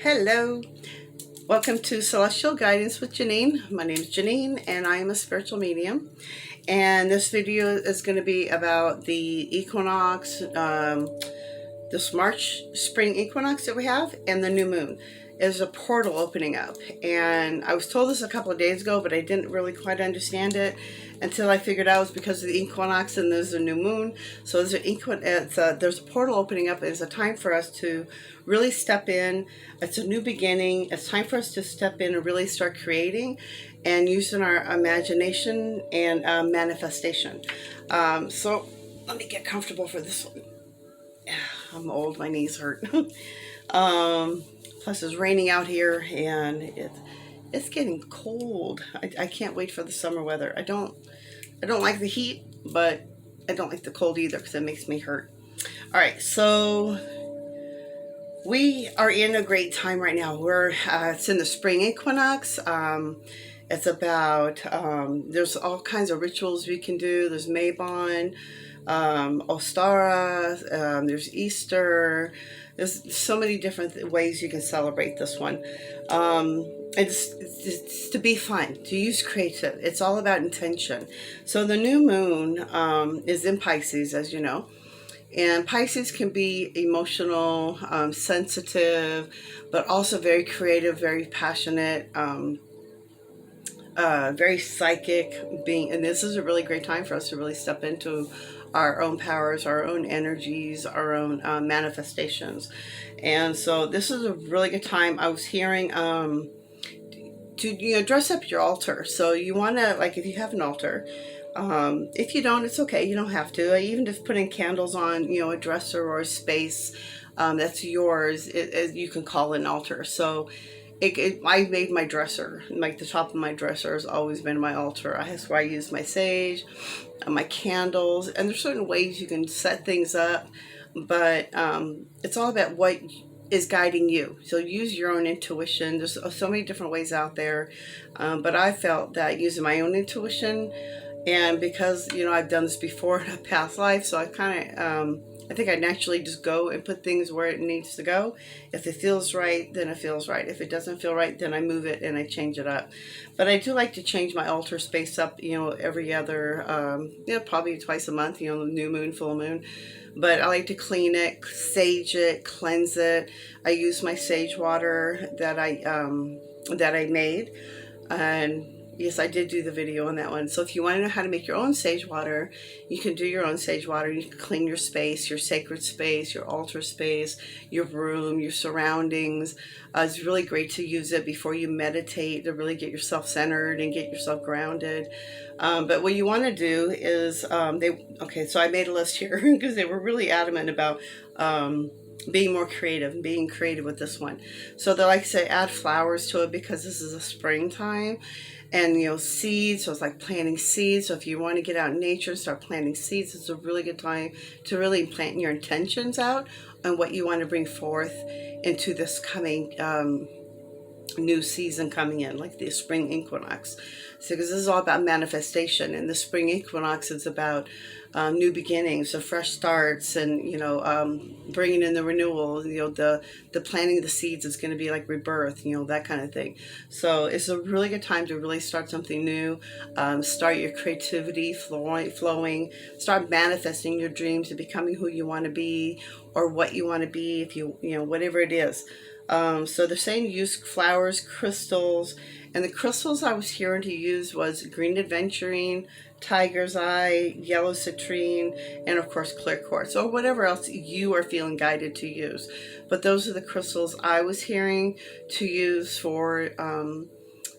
Hello, welcome to Celestial Guidance with Janine. My name is Janine and I am a spiritual medium. And this video is going to be about the equinox, this March spring equinox that we have, and the new moon. Is a portal opening up. And I was told this a couple of days ago, but I didn't really quite understand it until I figured out it was because of the equinox and there's a new moon. So there's a portal opening up. It's a time for us to really step in. It's a new beginning. It's time for us to step in and really start creating and using our imagination and manifestation. So let me get comfortable for this one. I'm old, my knees hurt. Plus it's raining out here and it's getting cold. I can't wait for the summer weather. I don't like the heat, but I don't like the cold either because it makes me hurt. All right, so we are in a great time right now. It's in the spring equinox. It's about there's all kinds of rituals we can do. There's Mabon, Ostara, there's Easter. There's so many different ways you can celebrate this one. It's to be fun, to use creative. It's all about intention. So the new moon is in Pisces, as you know. And Pisces can be emotional, sensitive, but also very creative, very passionate, very psychic being. And this is a really great time for us to really step into our own powers, our own energies, our own manifestations. And so this is a really good time. I was hearing to dress up your altar. So you want to, like, if you have an altar, if you don't, it's okay, you don't have to. Even just putting candles on a dresser or a space that's yours, you can call it an altar. So I made my dresser, like the top of my dresser has always been my altar. That's where I use my sage, my candles, and there's certain ways you can set things up, but it's all about what is guiding you. So use your own intuition. There's so many different ways out there, but I felt that using my own intuition, and because I've done this before in a past life, so I kind of I think I naturally just go and put things where it needs to go. If it feels right, then it feels right. If it doesn't feel right, then I move it and I change it up. But I do like to change my altar space up, every other, probably twice a month, new moon, full moon. But I like to clean it, sage it, cleanse it. I use my sage water that I made. And yes, I did do the video on that one. So if you want to know how to make your own sage water, you can do your own sage water. You can clean your space, your sacred space, your altar space, your room, your surroundings. It's really great to use it before you meditate to really get yourself centered and get yourself grounded. But what you want to do is, so I made a list here because they were really adamant about being more creative, being creative with this one. So they like to say add flowers to it because this is a springtime. And seeds, so it's like planting seeds. So if you want to get out in nature and start planting seeds, it's a really good time to really plant your intentions out on what you want to bring forth into this coming new season coming in, like the spring equinox. So because this is all about manifestation, and the spring equinox is about new beginnings, so fresh starts, and bringing in the renewal. The planting the seeds is going to be like rebirth, that kind of thing. So it's a really good time to really start something new, start your creativity flowing, start manifesting your dreams and becoming who you want to be or what you want to be, if whatever it is. So they're saying use flowers, crystals, and the crystals I was hearing to use was green aventurine, tiger's eye, yellow citrine, and of course clear quartz, or whatever else you are feeling guided to use. But those are the crystals I was hearing to use for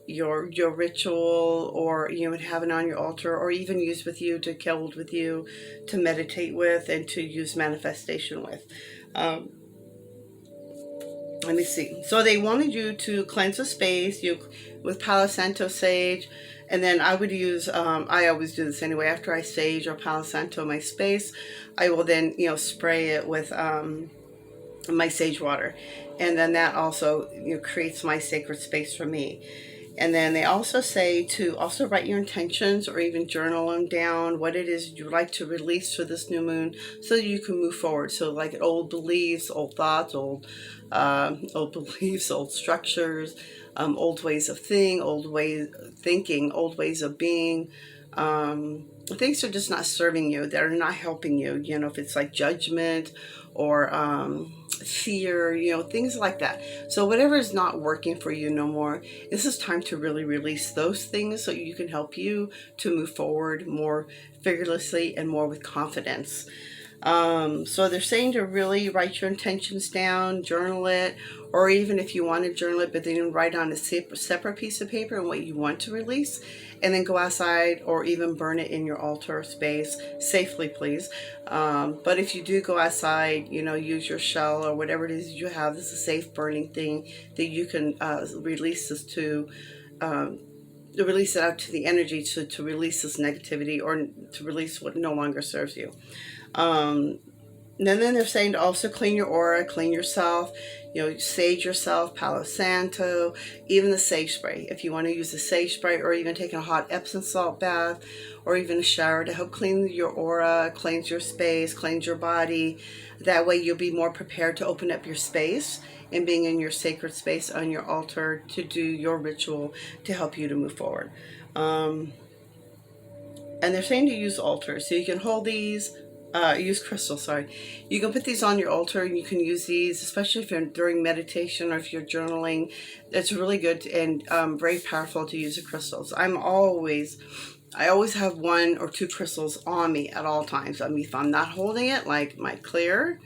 your ritual, or have it on your altar, or even use with you, to hold with you, to meditate with, and to use manifestation with. Let me see. So they wanted you to cleanse the space with Palo Santo sage, and then I would use, I always do this anyway, after I sage or Palo Santo my space, I will then, spray it with my sage water. And then that also creates my sacred space for me. And then they also say to also write your intentions or even journal them down, what it is you'd like to release for this new moon so that you can move forward. So like old beliefs, old thoughts, old beliefs, old structures, old ways of thinking, old ways of being. Things are just not serving you. They're not helping you. You know, if it's like judgment or fear, you know, things like that. So whatever is not working for you no more, this is time to really release those things so you can help you to move forward more fearlessly and more with confidence. So they're saying to really write your intentions down, journal it, or even if you want to journal it, but then write on a separate piece of paper and what you want to release, and then go outside or even burn it in your altar space safely, please. But if you do go outside, you know, use your shell or whatever it is you have. This is a safe burning thing that you can release this to. To release it out to the energy to release this negativity or to release what no longer serves you. And then they're saying to also clean your aura, clean yourself, you know, sage yourself, Palo Santo, even the sage spray. If you want to use the sage spray or even taking a hot Epsom salt bath or even a shower to help clean your aura, cleanse your space, cleanse your body. That way you'll be more prepared to open up your space and being in your sacred space on your altar to do your ritual to help you to move forward. And they're saying to use altars. So you can hold these, use crystals, sorry. You can put these on your altar and you can use these, especially if you're during meditation or if you're journaling. It's really good and very powerful to use the crystals. I always have 1 or 2 crystals on me at all times. I mean, if I'm not holding it, like my clear,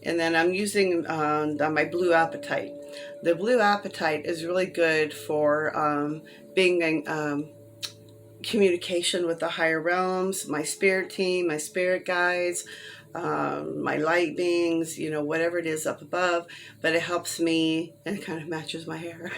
and then I'm using my blue apatite. The blue apatite is really good for being in communication with the higher realms, my spirit team, my spirit guides, my light beings, you know, whatever it is up above. But it helps me, and it kind of matches my hair.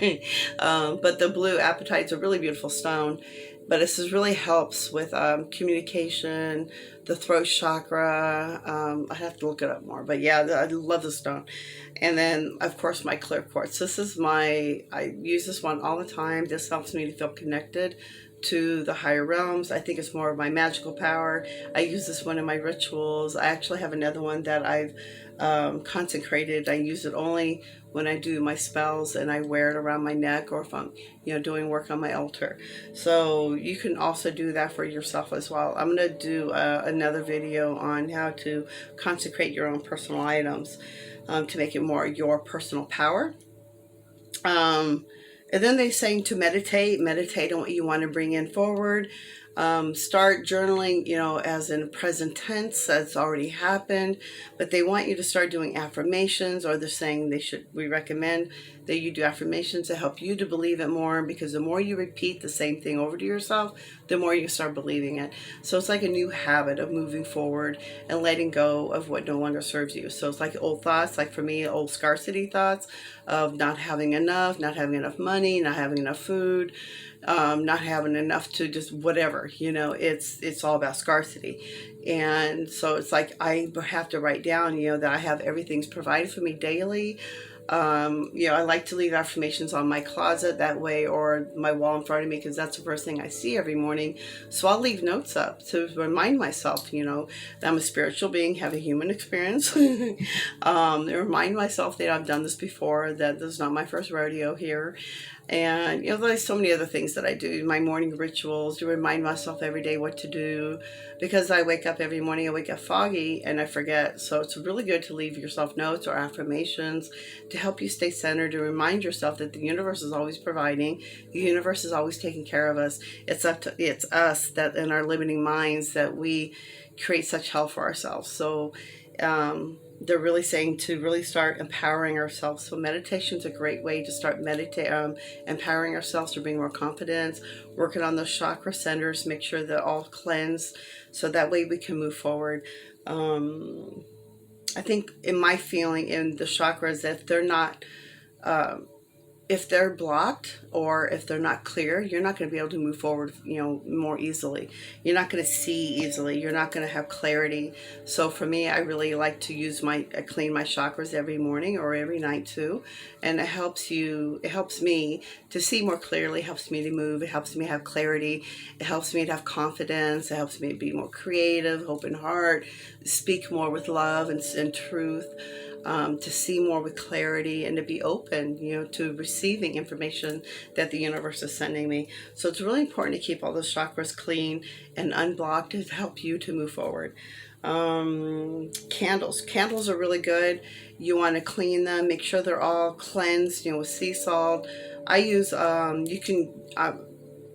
But the blue apatite is a really beautiful stone. But this really helps with communication, the throat chakra. I have to look it up more. But yeah, I love the stone. And then, of course, my clear quartz. I use this one all the time. This helps me to feel connected to the higher realms. I think it's more of my magical power. I use this one in my rituals. I actually have another one that I've consecrated. I use it only when I do my spells and I wear it around my neck or if I'm, you know, doing work on my altar. So you can also do that for yourself as well. I'm going to do another video on how to consecrate your own personal items to make it more your personal power. And then they're saying to meditate on what you want to bring in forward. Start journaling, you know, as in present tense, that's already happened, but they want you to start doing affirmations, or they're saying we recommend that you do affirmations to help you to believe it more, because the more you repeat the same thing over to yourself, the more you start believing it. So it's like a new habit of moving forward and letting go of what no longer serves you. So it's like old thoughts, like for me, old scarcity thoughts of not having enough money, not having enough food, not having enough to just whatever, you know, it's all about scarcity. And so it's like I have to write down, you know, that I have everything's provided for me daily. You know, I like to leave affirmations on my closet that way, or my wall in front of me, because that's the first thing I see every morning. So I'll leave notes up to remind myself, you know, that I'm a spiritual being, have a human experience. Remind myself that I've done this before, that this is not my first rodeo here. And, you know, there's so many other things that I do. My morning rituals to remind myself every day what to do, because I wake up every morning, I wake up foggy and I forget. So it's really good to leave yourself notes or affirmations to help you stay centered, to remind yourself that the universe is always providing, the universe is always taking care of us. It's us that in our limiting minds that we create such hell for ourselves. So they're really saying to really start empowering ourselves. So meditation is a great way to start empowering ourselves to bring more confidence, working on those chakra centers, make sure they're all cleansed, so that way we can move forward. I think in my feeling in the chakras, if they're not if they're blocked or if they're not clear, you're not going to be able to move forward, more easily. You're not going to see easily. You're not going to have clarity. So for me, I really like to I clean my chakras every morning or every night too. And it helps me to see more clearly, it helps me to move, it helps me have clarity, it helps me to have confidence, it helps me to be more creative, open heart, speak more with love and truth. To see more with clarity and to be open, to receiving information that the universe is sending me. So it's really important to keep all those chakras clean and unblocked to help you to move forward. Candles are really good. You want to clean them, make sure they're all cleansed, with sea salt. I use, I'm going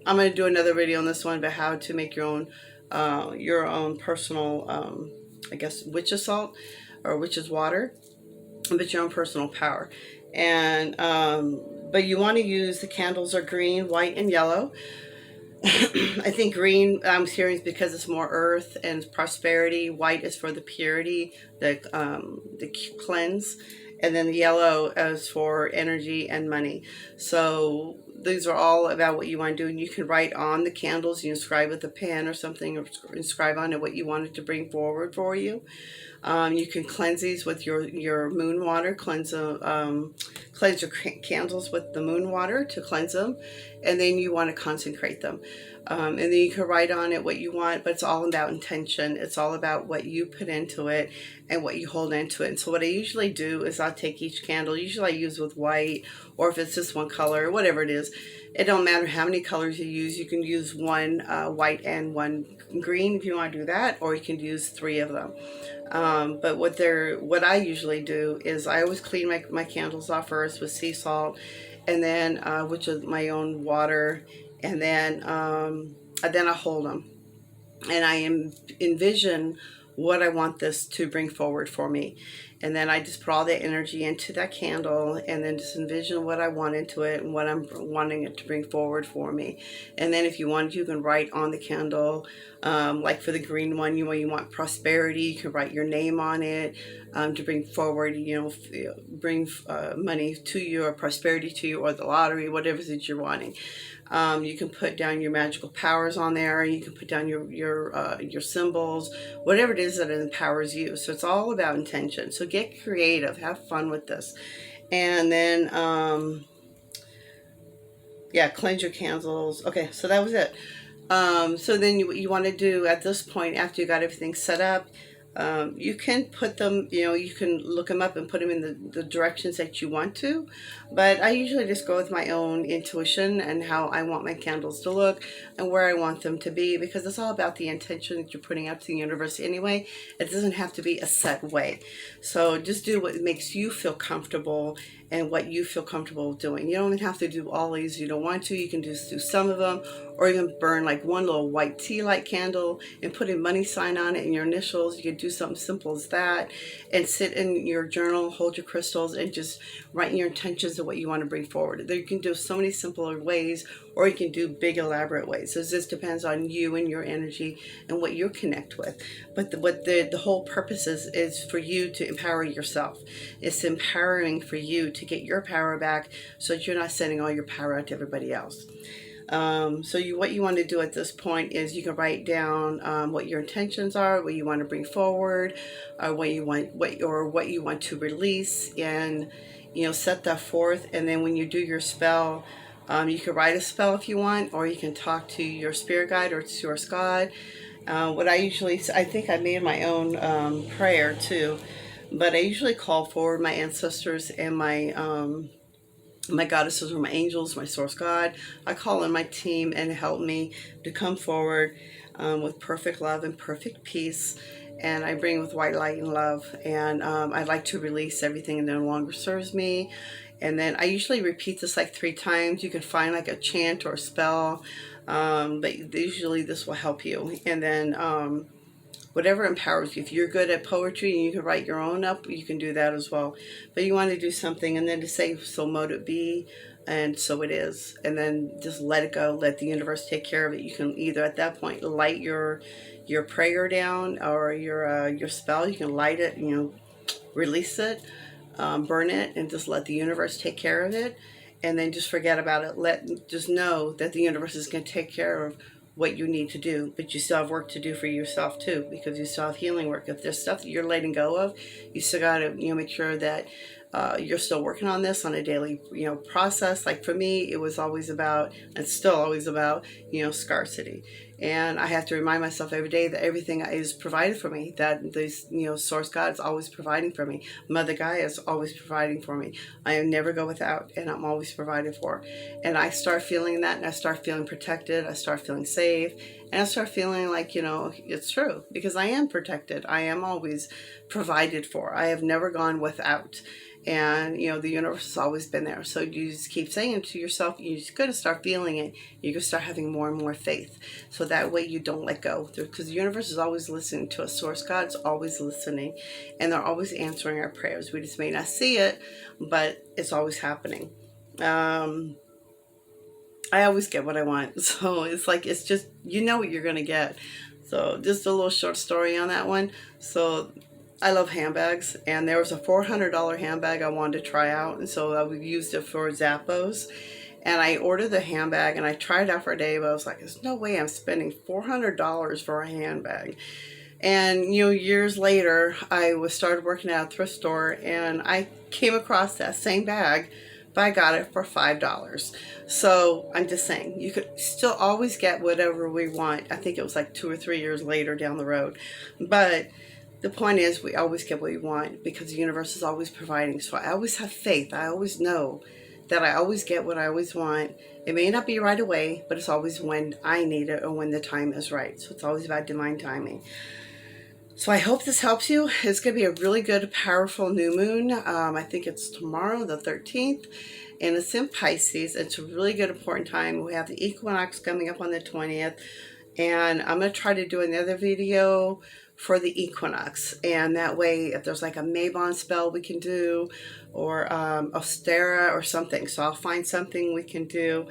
to do another video on this one about how to make your own personal, I guess, witch's salt or witch's water, but your own personal power. And but you want to use, the candles are green, white, and yellow. I think green, I'm hearing, is because it's more earth and prosperity. White is for the purity, the cleanse, and then the yellow is for energy and money. So these are all about what you want to do, and you can write on the candles. You can scribe with a pen or something, or inscribe on it what you wanted to bring forward for you. You can cleanse these with your moon water. Cleanse your candles with the moon water to cleanse them, and then you want to consecrate them. And then you can write on it what you want, but it's all about intention. It's all about what you put into it and what you hold into it. And so what I usually do is I'll take each candle, usually I use with white, or if it's just one color, whatever it is. It don't matter how many colors you use. You can use one white and one green if you want to do that, or you can use 3 of them. But what I usually do is I always clean my candles off first with sea salt, and then which is my own water, and then I hold them, and I envision what I want this to bring forward for me. And then I just put all the energy into that candle, and then just envision what I want into it and what I'm wanting it to bring forward for me. And then if you want, you can write on the candle, like for the green one, you want prosperity, you can write your name on it, to bring forward, bring money to you, or prosperity to you, or the lottery, whatever it is you're wanting. You can put down your magical powers on there. You can put down your symbols, whatever it is that empowers you. So it's all about intention. So get creative, have fun with this, and then cleanse your candles. Okay, so that was it. So then what you want to do at this point, after you got everything set up, you can put them, you can look them up and put them in the directions that you want to. But I usually just go with my own intuition and how I want my candles to look and where I want them to be, because it's all about the intention that you're putting out to the universe anyway. It doesn't have to be a set way. So just do what makes you feel comfortable and what you feel comfortable doing. You don't even have to do all these. You don't want to. You can just do some of them, or even burn like one little white tea light candle and put a money sign on it and your initials. You can do something simple as that, and sit in your journal, hold your crystals, and just write your intentions of what you want to bring forward. You can do so many simpler ways, or you can do big elaborate ways. So this depends on you and your energy and what you connect with. But the whole purpose is for you to empower yourself. It's empowering for you to get your power back, so that you're not sending all your power out to everybody else. So what you want to do at this point is you can write down what your intentions are, what you want to bring forward, what you want to release, and set that forth. And then when you do your spell, you can write a spell if you want, or you can talk to your spirit guide or source God. I think I made my own prayer too, but I usually call forward my ancestors and my goddesses, or my angels, my source God. I call in my team and help me to come forward with perfect love and perfect peace. And I bring with white light and love. And I like to release everything that no longer serves me. And then I usually repeat this like 3 times. You can find like a chant or a spell, but usually this will help you. And then whatever empowers you. If you're good at poetry and you can write your own up, you can do that as well. But you want to do something, and then to say, so mote it be, and so it is. And then just let it go. Let the universe take care of it. You can either at that point light your prayer down, or your spell. You can light it, release it, burn it, and just let the universe take care of it. and then just forget about it. Just know that the universe is going to take care of what you need to do, but you still have work to do for yourself too, because you still have healing work. If there's stuff that you're letting go of, you still got to, make sure that you're still working on this on a daily, process. Like for me, it was always about, and still always about, scarcity. And I have to remind myself every day that everything is provided for me, that this, source God is always providing for me. Mother Gaia is always providing for me. I never go without, and I'm always provided for. And I start feeling that, and I start feeling protected. I start feeling safe, and I start feeling like, it's true, because I am protected. I am always provided for. I have never gone without. And the universe has always been there. So you just keep saying it to yourself. You're just going to start feeling it. You're going to start having more and more faith, so that way you don't let go, because the universe is always listening to us. Source God's always listening, and they're always answering our prayers. We just may not see it, but it's always happening. I always get what I want, so it's just, what you're going to get. So just a little short story on that one. So I love handbags, and there was a $400 handbag I wanted to try out, and so I used it for Zappos. And I ordered the handbag, and I tried it out for a day, but I was like, there's no way I'm spending $400 for a handbag. And years later, I started working at a thrift store, and I came across that same bag, but I got it for $5. So I'm just saying, you could still always get whatever we want. I think it was like 2 or 3 years later down the road, but the point is, we always get what we want, because the universe is always providing. So I always have faith. I always know that I always get what I always want. It may not be right away, but it's always when I need it or when the time is right. So it's always about divine timing. So I hope this helps you. It's going to be a really good, powerful new moon. I think it's tomorrow, the 13th. And it's in Pisces. It's a really good, important time. We have the equinox coming up on the 20th. And I'm going to try to do another video for the equinox, and that way if there's like a Mabon spell we can do, or Ostera or something, so I'll find something we can do.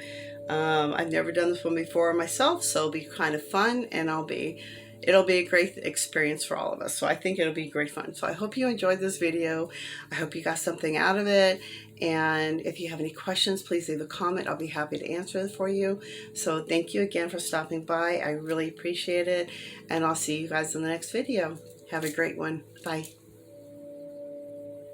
I've never done this one before myself, so it'll be kind of fun, and it'll be a great experience for all of us. So I think it'll be great fun. So I hope you enjoyed this video. I hope you got something out of it. And if you have any questions, please leave a comment. I'll be happy to answer it for you. So thank you again for stopping by. I really appreciate it. And I'll see you guys in the next video. Have a great one. Bye.